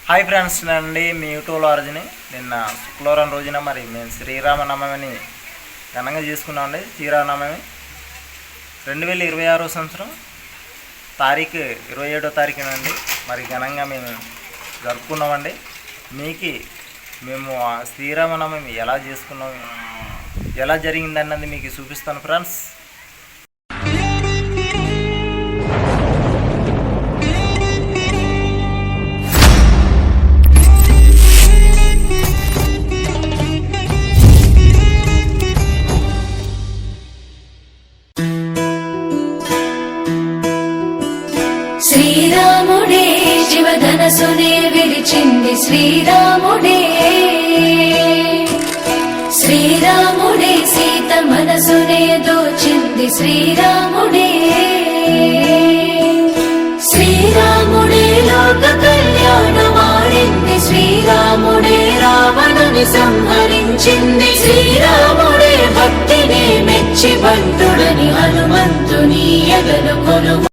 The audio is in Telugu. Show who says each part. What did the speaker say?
Speaker 1: హాయ్ ఫ్రెండ్స్, అండి మీ యూట్యూబ్ ఆర్జిని. నిన్న శుక్రవారం రోజున మరి మేము శ్రీరామనవమిని ఘనంగా చేసుకున్నామండి. శ్రీరామనవమి 2026 సంవత్సరం తారీఖు 27వ తారీఖునండి మరి ఘనంగా మేము జరుపుకున్నామండి. మేము శ్రీరామనవమి ఎలా చేసుకున్నాం, ఎలా జరిగిందన్నది మీకు చూపిస్తాను ఫ్రెండ్స్.
Speaker 2: శ్రీరాముడే శివధనసునే విరిచింది శ్రీరాముడే, శ్రీరాముడే సీత మనసునే దోచింది శ్రీరాముడే, శ్రీరాముడే లోక కళ్యాణమాడింది శ్రీరాముడే, రావణుని సంహరించింది శ్రీరాముడే, భక్తిని మెచ్చి బంధుడని హనుమంతుని ఎగలు కొలువు